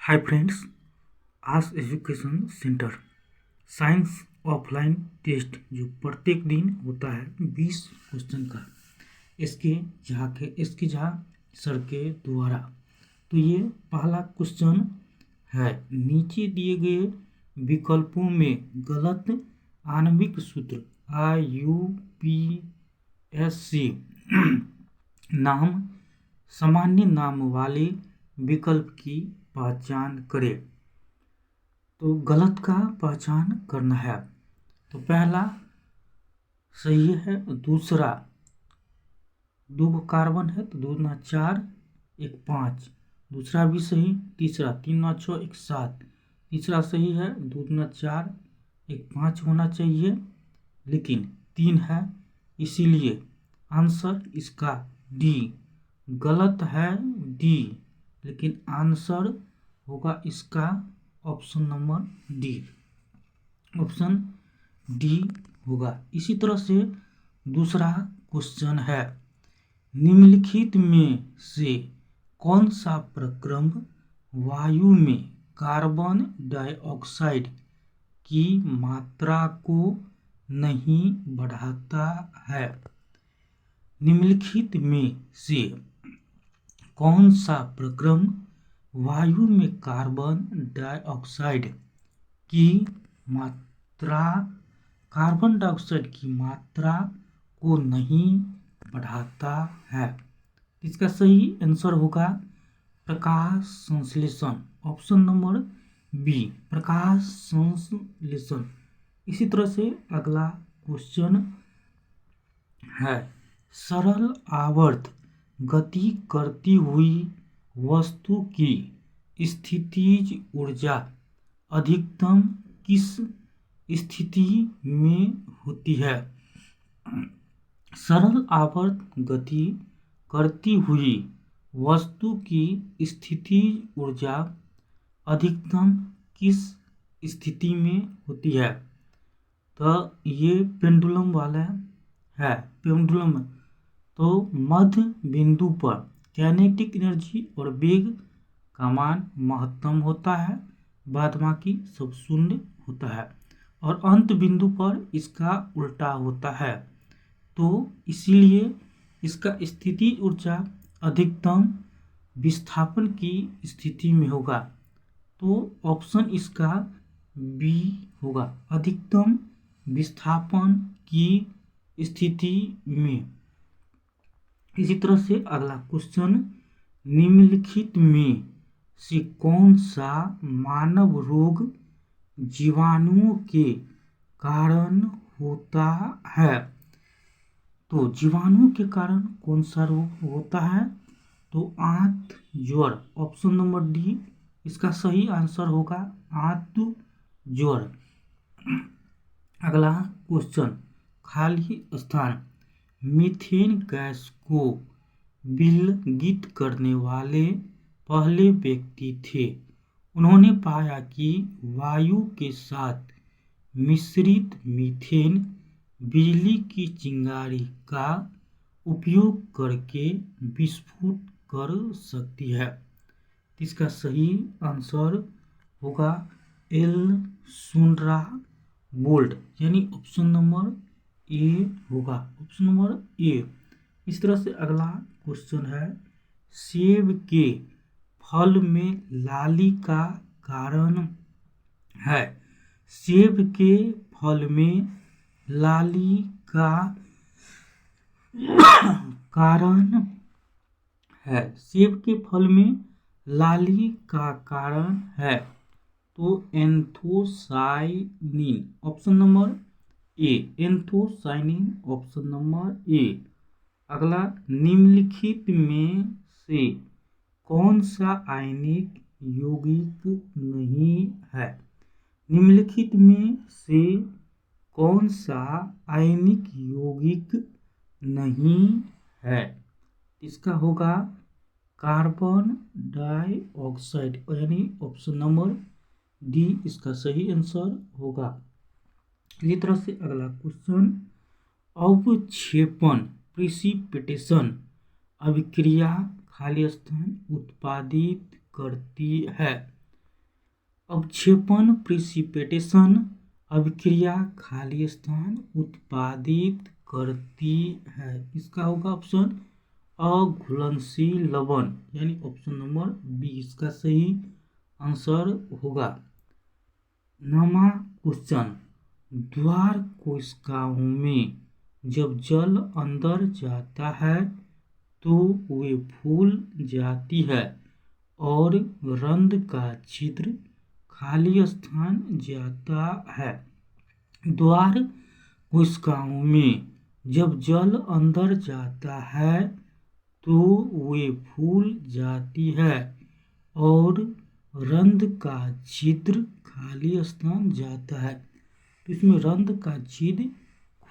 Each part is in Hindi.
हाय फ्रेंड्स, आज education centre science offline test जो प्रत्येक दिन होता है 20 क्वेश्चन का इसके झा सर के द्वारा। तो ये पहला क्वेश्चन है, नीचे दिए गए विकल्पों में गलत आणविक सूत्र IUPAC नाम सामान्य नाम वाले विकल्प की पहचान करें। तो गलत का पहचान करना है। तो पहला सही है, दूसरा 2 कार्बन है तो 2 दूना 4 1 5, दूसरा भी सही, तीसरा 3 9 6 1 7, तीसरा सही है, 2 दूना 4 1 5 होना चाहिए लेकिन 3 है, इसीलिए आंसर इसका डी। गलत है डी, लेकिन आंसर होगा इसका option number D, option D होगा। इसी तरह से दूसरा क्वेश्चन है, निम्नलिखित में से कौन सा प्रक्रम वायु में कार्बन डाइऑक्साइड की मात्रा को नहीं बढ़ाता है? निम्नलिखित में से कौन सा प्रक्रम वायु में कार्बन डाइऑक्साइड की मात्रा को नहीं बढ़ाता है? इसका सही आंसर होगा प्रकाश संश्लेषण, ऑप्शन नंबर बी, प्रकाश संश्लेषण। इसी तरह से अगला क्वेश्चन है, सरल आवर्त गति करती हुई वस्तु की स्थितिज ऊर्जा अधिकतम किस स्थिति में होती है? सरल आवर्त गति करती हुई वस्तु की स्थितिज ऊर्जा अधिकतम किस स्थिति में होती है? तो ये पेंडुलम वाला है, पेंडुलम। तो मध्य बिंदु पर काइनेटिक एनर्जी और वेग का मान महत्तम होता है, बाद बाकी सब शून्य होता है, और अंत बिंदु पर इसका उल्टा होता है। तो इसीलिए इसका स्थिति ऊर्जा अधिकतम विस्थापन की स्थिति में होगा। तो ऑप्शन इसका बी होगा, अधिकतम विस्थापन की स्थिति में। इसी तरह से अगला क्वेश्चन, निम्नलिखित में से कौन सा मानव रोग जीवाणुओं के कारण होता है? तो जीवाणुओं के कारण कौन सा रोग होता है? तो आंत ज्वर, ऑप्शन नंबर डी इसका सही आंसर होगा, आंत ज्वर। अगला क्वेश्चन, खाली स्थान, मीथेन गैस को विलगित करने वाले पहले व्यक्ति थे। उन्होंने पाया कि वायु के साथ मिश्रित मीथेन बिजली की चिंगारी का उपयोग करके विस्फोट कर सकती है। इसका सही आंसर होगा एल सुंड्रा बोल्ट, यानी ऑप्शन नंबर ए होगा, ऑप्शन नंबर ए। इस तरह से अगला क्वेश्चन है, सेब के फल में लाली का कारण है। सेब के फल में लाली का कारण है, सेब के फल में लाली का कारण है। तो anthocyanin, option number A, anthocyanin, option number A. अगला, निम्नलिखित में से कौन सा आयनिक यौगिक नहीं है? निम्नलिखित में से कौन सा आयनिक यौगिक नहीं है? इसका होगा कार्बन डाइऑक्साइड, यानी ऑप्शन नंबर डी इसका सही आंसर होगा। इसी तरह से अगला क्वेश्चन, अवक्षेपण प्रिसिपिटेशन अभिक्रिया खाली स्थान उत्पादित करती है। अवक्षेपण प्रिसिपिटेशन अभिक्रिया खाली स्थान उत्पादित करती है। इसका होगा ऑप्शन अघुलनशील लवण, यानी ऑप्शन नंबर बी इसका सही आंसर होगा। नौवां क्वेश्चन, द्वार कोशिकाओं में जब जल अंदर जाता है तो वे फूल जाती है और रंध्र का छिद्र खाली स्थान जाता है। द्वार कोशिकाओं में जब जल अंदर जाता है तो वे फूल जाती है और रंध्र का छिद्र खाली स्थान जाता है। तो इसमें रंध्र का छिद्र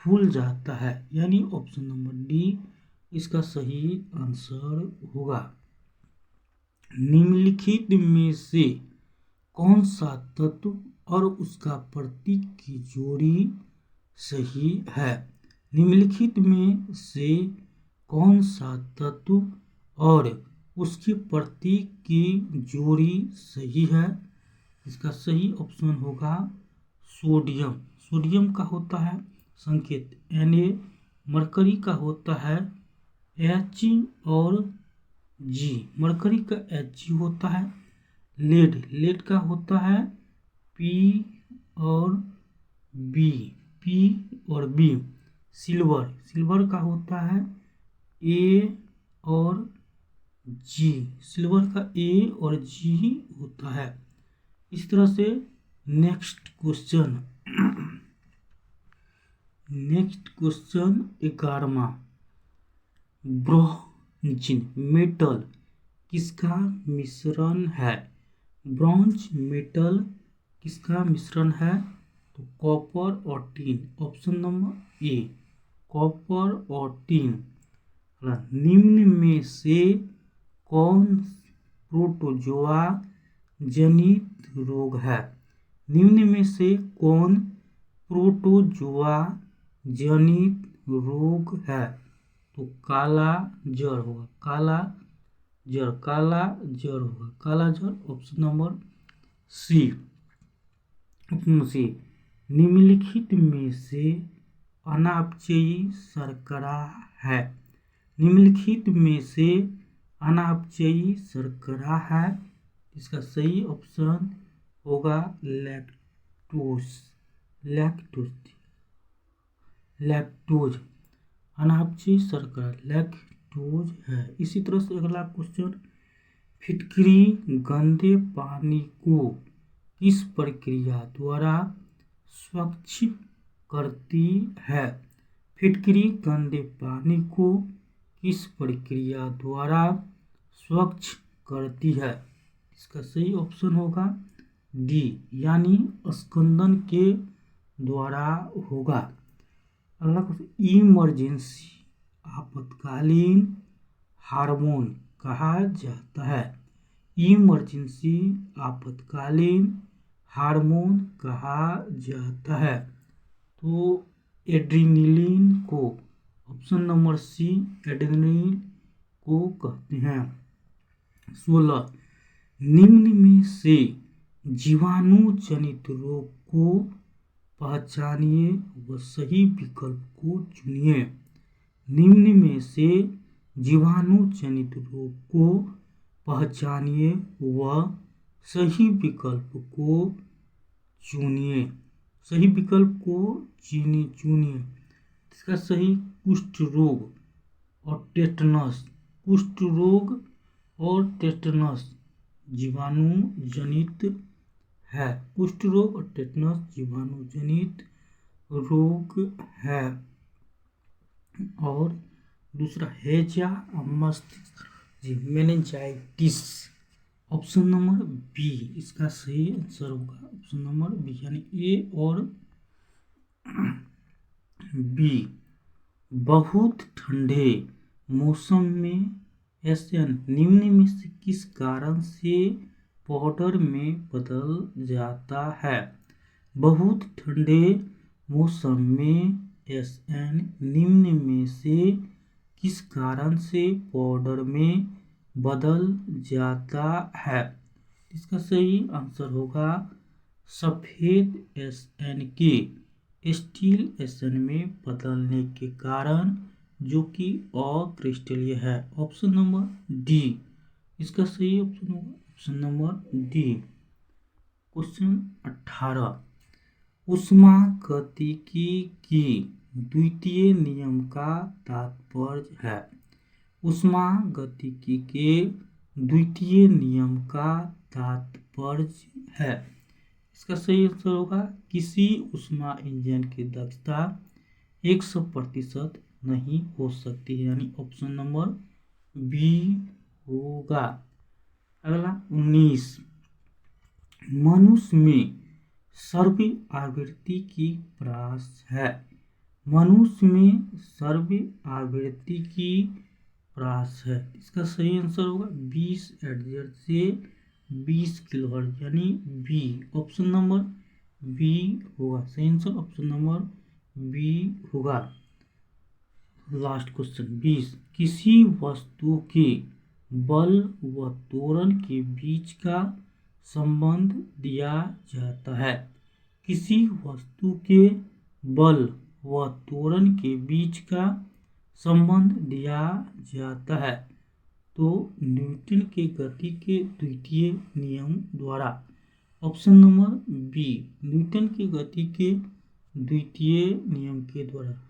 खुल जाता है, यानी ऑप्शन नंबर डी इसका सही आंसर होगा। निम्नलिखित में से कौन सा तत्व और उसका प्रतीक की जोड़ी सही है? निम्नलिखित में से कौन सा तत्व और उसके प्रतीक की जोड़ी सही है? इसका सही ऑप्शन होगा सोडियम। सोडियम का होता है संकेत Na, मरकरी का होता है H और G, मरकरी का Hg होता है। लेड का होता है P और B। सिल्वर का होता है A और G, सिल्वर का A और G होता है। इस तरह से नेक्स्ट क्वेश्चन 11वां, ब्रॉन्ज मेटल किसका मिश्रण है? ब्रॉन्ज मेटल किसका मिश्रण है? तो कॉपर और tin, option number A copper और टिन। निम्न में से कौन प्रोटोजोआ जनित रोग है? निम्न में से कौन प्रोटोजोआ जनित रोग है? तो काला जर होगा, काला जर ऑप्शन नंबर सी। निम्नलिखित में से अनापचयी शर्करा है? निम्नलिखित में से अनापचयी शर्करा है, इसका सही ऑप्शन होगा लैक्टोज। अनापचयी शर्करा लैक्टोज है। इसी तरह से अगला क्वेश्चन, फिटकरी गंदे पानी को किस प्रक्रिया द्वारा स्वच्छ करती है? फिटकरी गंदे पानी को किस प्रक्रिया द्वारा स्वच्छ करती है? इसका सही ऑप्शन होगा डी, यानी स्कंदन के द्वारा होगा। अगला क्वेश्चन, इमरजेंसी आपातकालीन हार्मोन कहा जाता है? इमरजेंसी आपातकालीन हार्मोन कहा जाता है तो एड्रेनलिन को, ऑप्शन नंबर सी एड्रेनलिन को कहते हैं। 16, निम्न में से जीवाणु जनित रोग को पहचानिए व सही विकल्प को चुनिए। निम्न में से जीवाणु जनित रोग को पहचानिए व सही विकल्प को चुनिए। सही विकल्प को चुनिए। इसका सही कुष्ठ रोग और टेटनस, कुष्ठ रोग और टेटनस जीवाणु जनित है। कुष्ठ रोग और टेटनस जीवाणु जनित रोग है। और दूसरा हैजा मस्तिष्क मेनिंजाइटिस, ऑप्शन नंबर बी इसका सही आंसर होगा। ऑप्शन नंबर बी यानी ए और बी। बहुत ठंडे मौसम में एसएन निम्न में से किस कारण से पाउडर में बदल जाता है? बहुत ठंडे मौसम में एसएन निम्न में से किस कारण से पाउडर में बदल जाता है? इसका सही आंसर होगा सफेद SN के स्टील SN में बदलने के कारण, जो कि अक्रिस्टलीय है। ऑप्शन नंबर डी इसका सही ऑप्शन होगा, ऑप्शन नंबर डी। क्वेश्चन 18, ऊष्मागतिकी की द्वितीय नियम का तात्पर्य है। ऊष्मागतिकी के द्वितीय नियम का तात्पर्य है। इसका सही आंसर होगा किसी ऊष्मा इंजन की दक्षता 100% नहीं हो सकती है, यानी ऑप्शन नंबर बी होगा। अगला 19, मनुष्य में सर्व आवृत्ति की प्रास है। मनुष्य में सर्व आवृत्ति की प्रास है। इसका सही आंसर होगा 20 Hz से 20 kHz, यानी बी, ऑप्शन नंबर बी होगा। सही आंसर ऑप्शन नंबर बी होगा। लास्ट क्वेश्चन 20, किसी वस्तु के बल व त्वरण के बीच का संबंध दिया जाता है। किसी वस्तु के बल व त्वरण के बीच का संबंध दिया जाता है, तो न्यूटन के गति के द्वितीय नियम द्वारा। ऑप्शन नंबर बी, न्यूटन की गति के द्वितीय नियम के द्वारा।